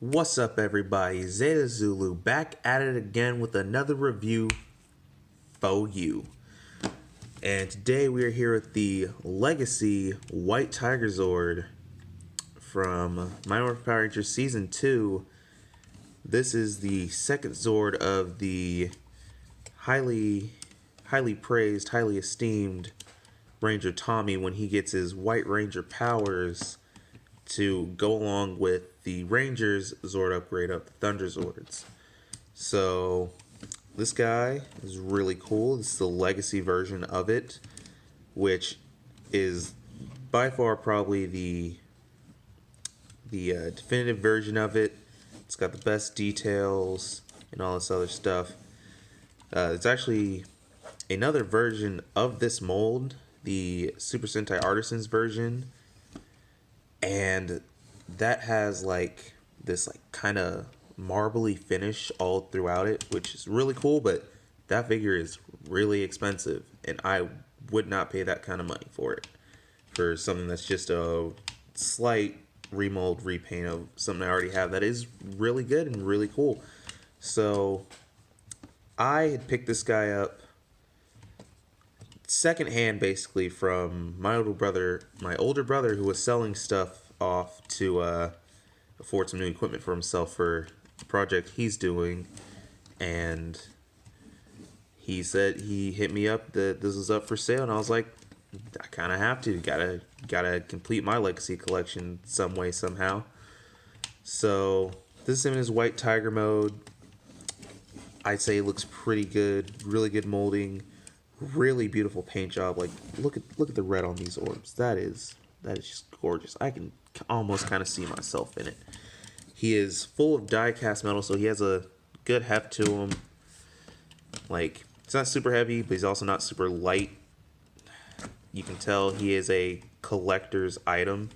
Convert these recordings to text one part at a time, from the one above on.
What's up, everybody? Zeta Zulu back at it again with another review for you. And today we are here with the Legacy White Tigerzord from My Morphin Power Rangers Season 2. This is the second Zord of the highly praised, highly esteemed Ranger Tommy when he gets his White Ranger powers to go along with the Rangers Zord upgrade of the Thunder Zords. So this guy is really cool. This is the legacy version of it, which is by far probably the definitive version of it. It's got the best details and all this other stuff. It's actually another version of this mold, the Super Sentai Artisans version, and that has like this kind of marbly finish all throughout it, which is really cool, but that figure is really expensive and I would not pay that kind of money for it, for something that's just a slight remold repaint of something I already have that is really good and really cool. So I had picked this guy up secondhand, basically, from my older brother who was selling stuff off to afford some new equipment for himself for the project he's doing, and he said he hit me up that this was up for sale, and I was like, I kind of have to, gotta complete my legacy collection some way somehow. So this is him in his white tiger mode. I'd say it looks pretty good, really good molding. Really beautiful paint job. Like, look at the red on these orbs. That is just gorgeous. I can almost kind of see myself in it. He is full of die cast metal, so he has a good heft to him. Like, it's not super heavy, but he's also not super light. You can tell he is a collector's item.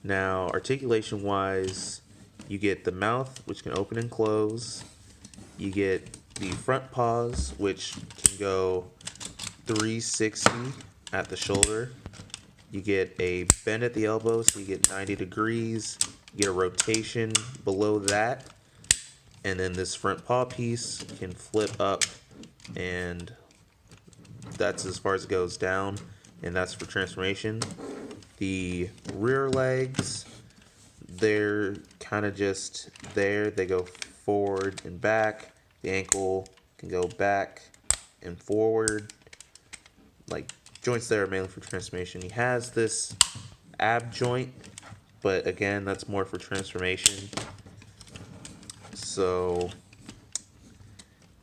Now, articulation wise, you get the mouth, which can open and close. You get the front paws, which can go 360 at the shoulder. You get a bend at the elbow, so you get 90 degrees. You get a rotation below that. And then this front paw piece can flip up, and that's as far as it goes down, and that's for transformation. The rear legs, they're kind of just there. They go forward and back. The ankle can go back and forward. Like, joints there are mainly for transformation. He has this ab joint, but again, that's more for transformation. So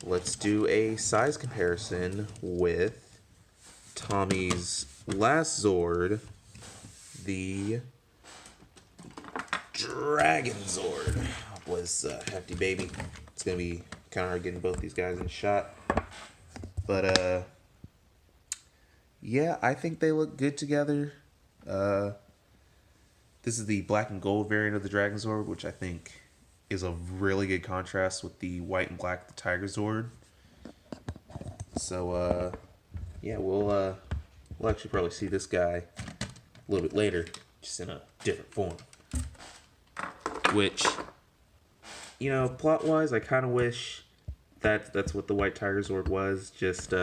let's do a size comparison with Tommy's last Zord, the Tigerzord. Was hefty baby. It's gonna be kind of hard getting both these guys in shot, but yeah, I think they look good together. This is the black and gold variant of the Tigerzord, which I think is a really good contrast with the white and black the Tigerzord. So yeah, we'll actually probably see this guy a little bit later, just in a different form, which, you know, plot-wise, I kind of wish that's what the White Tigerzord was. Just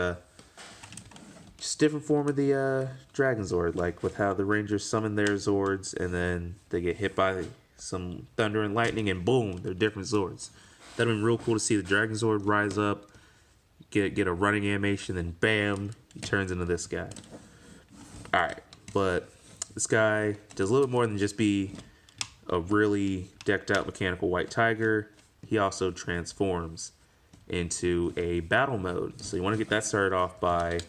different form of the Tigerzord, like with how the Rangers summon their Zords, and then they get hit by some thunder and lightning, and boom, they're different Zords. That'd have been real cool to see the Tigerzord rise up, get a running animation, then bam, he turns into this guy. Alright, but this guy does a little bit more than just be a really decked out mechanical white tiger. He also transforms into a battle mode. So you want to get that started off by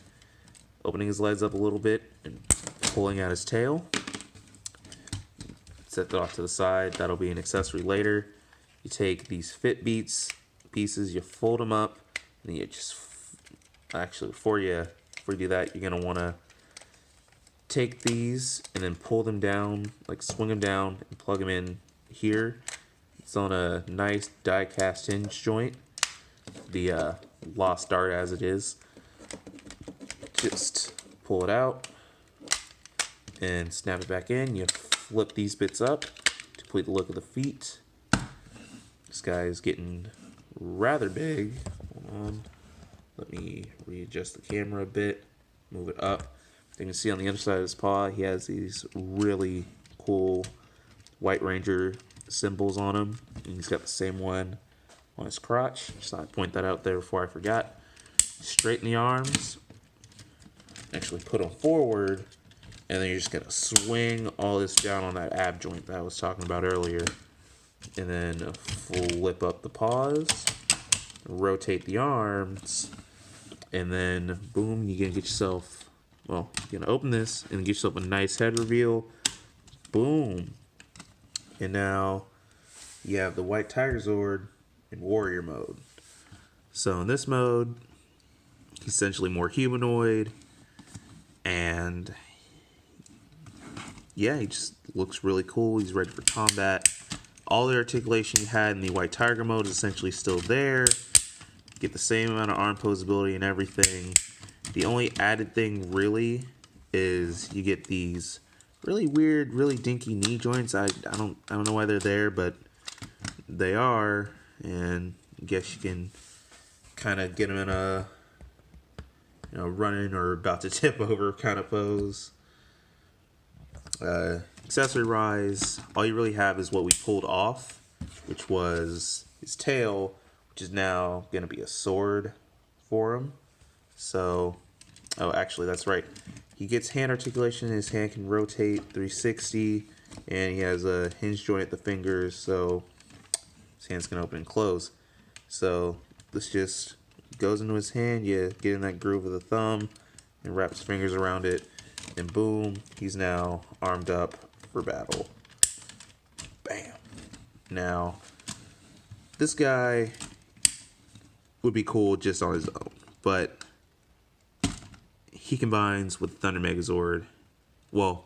opening his legs up a little bit and pulling out his tail. Set that off to the side. That'll be an accessory later. You take these fit beats pieces, you fold them up, and you just actually before you do that, you're gonna want to take these and then pull them down, like swing them down and plug them in here. It's on a nice die cast hinge joint, the Lost Dart as it is. Just pull it out and snap it back in. You flip these bits up to complete the look of the feet. This guy is getting rather big. Hold on. Let me readjust the camera a bit. Move it up. You can see on the other side of his paw, he has these really cool White Ranger symbols on him. And he's got the same one on his crotch. Just thought I'd point that out there before I forgot. Straighten the arms. Actually put them forward. And then you're just going to swing all this down on that ab joint that I was talking about earlier. And then flip up the paws. Rotate the arms. And then, boom, you're going to get yourself, well, you're going to open this and get yourself a nice head reveal. Boom. And now you have the White Tigerzord in warrior mode. So in this mode, he's essentially more humanoid. And yeah, he just looks really cool. He's ready for combat. All the articulation you had in the White Tiger mode is essentially still there. Get the same amount of arm posability and everything. The only added thing really is you get these really weird, really dinky knee joints. I don't know why they're there, but they are. And I guess you can kind of get them in a running or about to tip over kind of pose. Accessory rise, all you really have is what we pulled off, which was his tail, which is now going to be a sword for him. So, oh, actually, that's right. He gets hand articulation. His hand can rotate 360, and he has a hinge joint at the fingers, so his hands can open and close. So this just goes into his hand. You get in that groove of the thumb and wrap his fingers around it, and boom, he's now armed up for battle. Bam. Now, this guy would be cool just on his own, but he combines with Thunder Megazord. Well,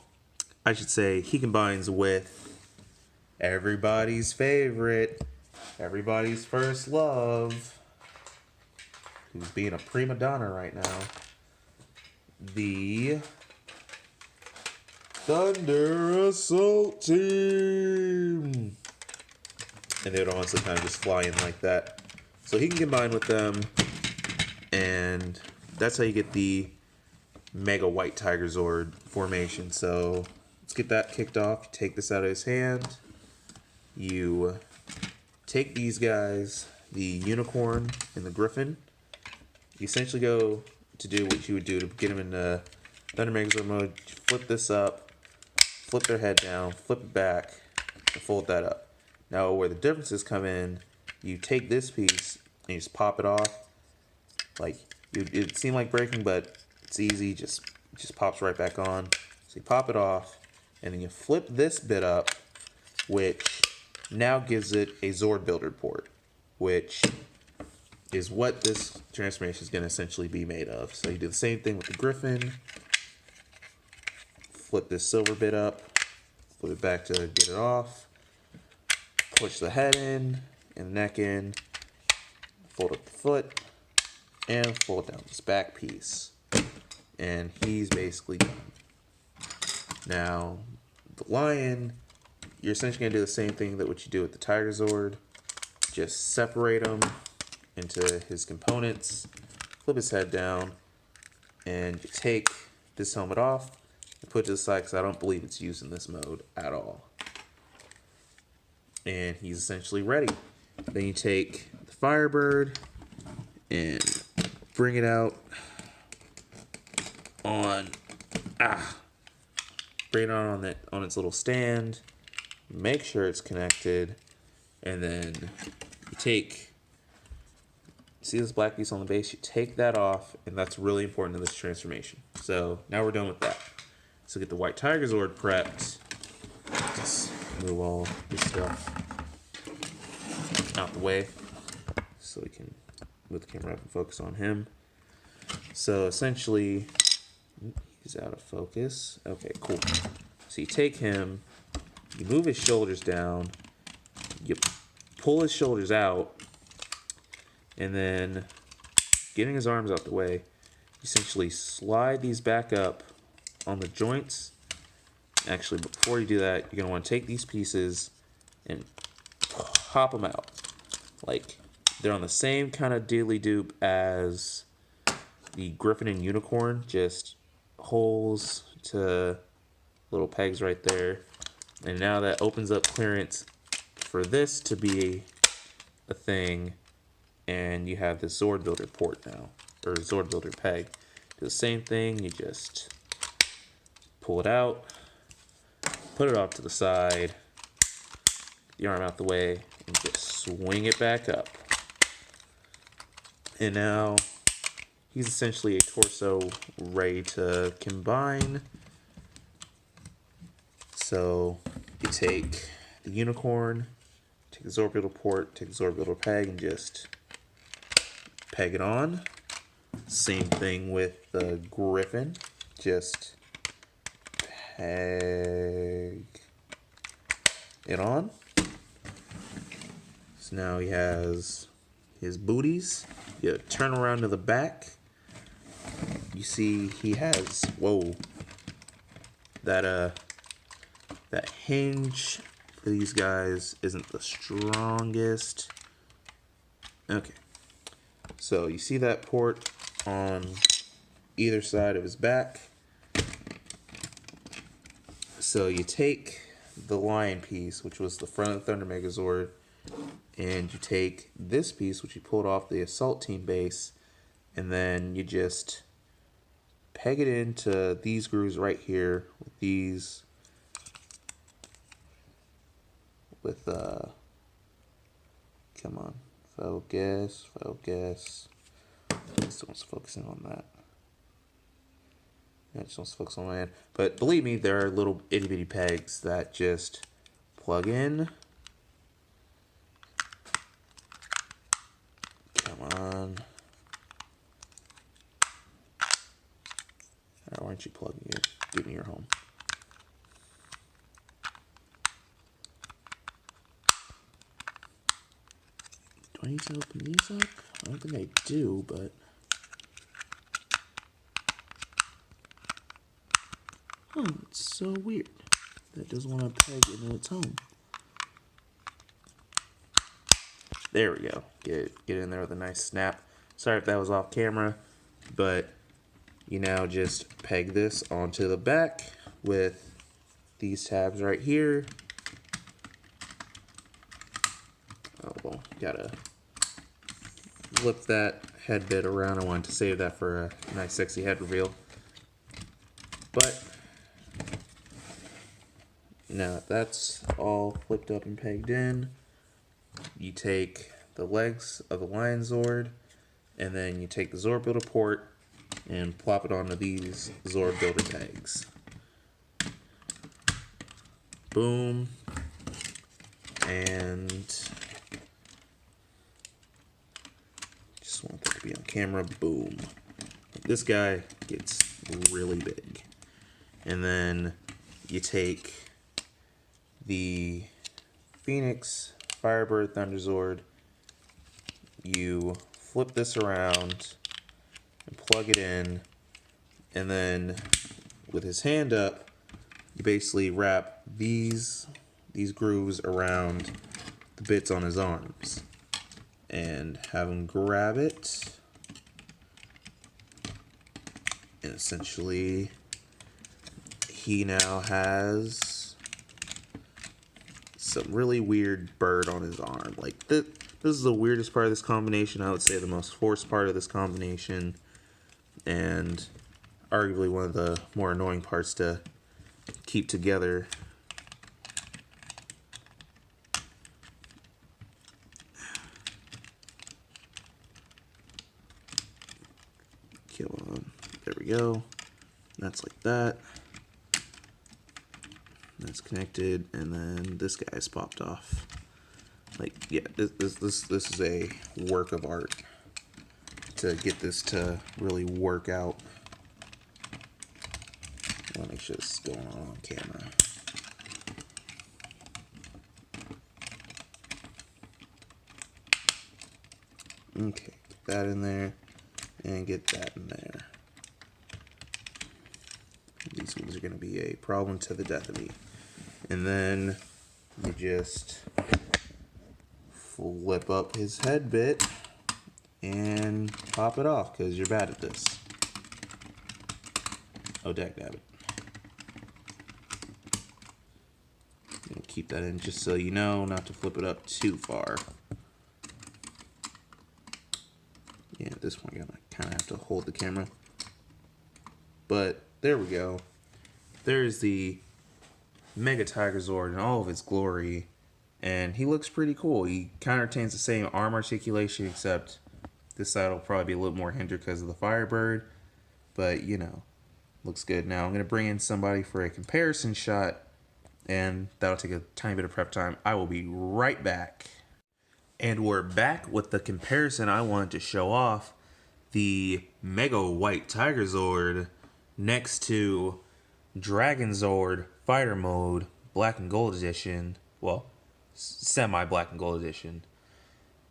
I should say he combines with everybody's favorite, everybody's first love, who's being a prima donna right now, the Thunder Assault Team. And they would honestly kind of just fly in like that. So he can combine with them, and that's how you get the Mega White Tigerzord formation. So let's get that kicked off. You take this out of his hand. You take these guys, the Unicorn and the Griffin. You essentially go to do what you would do to get them in the Thunder Megazord mode. You flip this up, flip their head down, flip it back, and fold that up. Now where the differences come in, you take this piece and you just pop it off. Like, it'd seem like breaking, but it's easy, it just pops right back on. So you pop it off, and then you flip this bit up, which now gives it a Zord Builder port, which is what this transformation is going to essentially be made of. So you do the same thing with the Griffin. Flip this silver bit up, flip it back to get it off, push the head in and the neck in, fold up the foot, and fold down this back piece. And he's basically done. Now, the lion, you're essentially going to do the same thing that what you do with the Tigerzord. Just separate him into his components, flip his head down, and you take this helmet off and put it to the side because I don't believe it's used in this mode at all. And he's essentially ready. Then you take the Firebird and bring it out on bring it on its little stand. Make sure it's connected, and then you take, see this black piece on the base, you take that off, and that's really important in this transformation. So now we're done with that. So get the White Tigerzord prepped. Just move all this stuff out the way so we can move the camera up and focus on him. So essentially, he's out of focus. Okay, cool. So you take him, you move his shoulders down, you pull his shoulders out, and then getting his arms out the way, you essentially slide these back up on the joints. Actually, before you do that, you're going to want to take these pieces and pop them out. Like, they're on the same kind of dealy doop as the Griffin and Unicorn, just holes to little pegs right there. And now that opens up clearance for this to be a thing, and you have the Zord Builder port now, or Zord Builder peg. Do the same thing, you just pull it out, put it off to the side, the arm out the way, and just swing it back up. And now he's essentially a torso ready to combine. So you take the Unicorn, take the Zord Builder port, take the Zord Builder peg, and just peg it on. Same thing with the Griffin, just peg it on. So now he has his booties. You turn around to the back. You see he has, whoa, that hinge for these guys isn't the strongest. Okay, so you see that port on either side of his back. So you take the lion piece, which was the front of the Thunder Megazord, and you take this piece, which you pulled off the Assault Team base, and then you just peg it into these grooves right here with these, with come on, focus. Just wants to focus in on that. I just wants to focus on my hand. But believe me, there are little itty bitty pegs that just plug in. Come on. Why aren't you plugging it? Give me your home. Do I need to open these up? I don't think I do, but... Oh, it's so weird. That doesn't want to peg into its home. There we go. Get in there with a nice snap. Sorry if that was off camera, but you now just peg this onto the back with these tabs right here. Oh, well, gotta flip that head bit around. I wanted to save that for a nice sexy head reveal. But now that's all flipped up and pegged in, you take the legs of the Lion Zord, and then you take the Zord Builder port and plop it onto these Zord Builder pegs. Boom. And just want that to be on camera. Boom. This guy gets really big. And then you take the Phoenix Firebird Thunderzord, you flip this around and plug it in, and then with his hand up, you basically wrap these grooves around the bits on his arms and have him grab it, and essentially he now has some really weird bird on his arm. Like, this is the weirdest part of this combination. I would say the most forced part of this combination, and arguably one of the more annoying parts to keep together. Come on, there we go. That's like that. That's connected, and then this guy's popped off. Like, yeah, this is a work of art to get this to really work out. I want to make sure this is going on camera. Okay, get that in there, and get that in there. These ones are going to be a problem to the death of me. And then You just flip up his head bit and pop it off because you're bad at this. Oh, dagnabbit. Keep that in just so you know not to flip it up too far. Yeah, at this point you're gonna kind of have to hold the camera. But there we go. There's the Mega Tigerzord in all of its glory. And he looks pretty cool. He kind of retains the same arm articulation, except this side will probably be a little more hindered because of the Firebird. But, you know, looks good. Now I'm going to bring in somebody for a comparison shot. And that'll take a tiny bit of prep time. I will be right back. And we're back with the comparison I wanted to show off. The Mega White Tigerzord next to Dragonzord Fighter Mode Black and Gold Edition. Well, semi-Black and Gold Edition.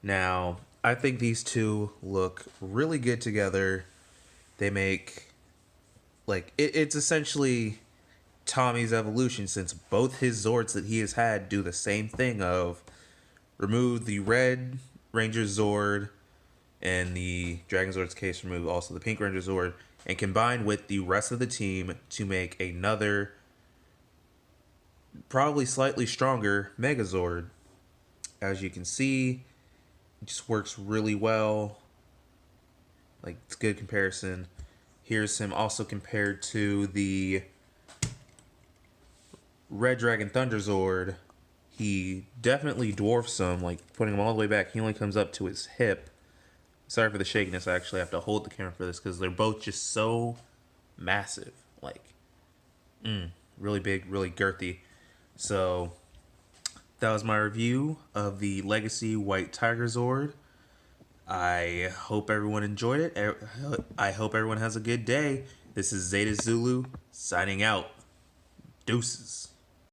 Now, I think these two look really good together. They make, like, it's essentially Tommy's evolution, since both his Zords that he has had do the same thing of remove the red Ranger Zord and the Dragon Zord's case remove also the pink Ranger Zord and combine with the rest of the team to make another probably slightly stronger Megazord. As you can see, it just works really well. Like, it's a good comparison. Here's him also compared to the Red Dragon Thunder Zord. He definitely dwarfs him, like putting him all the way back. He only comes up to his hip. Sorry for the shakiness. I actually have to hold the camera for this because they're both just so massive. Like, really big, really girthy. So, that was my review of the Legacy White Tigerzord. I hope everyone enjoyed it. I hope everyone has a good day. This is Zeta Zulu signing out. Deuces.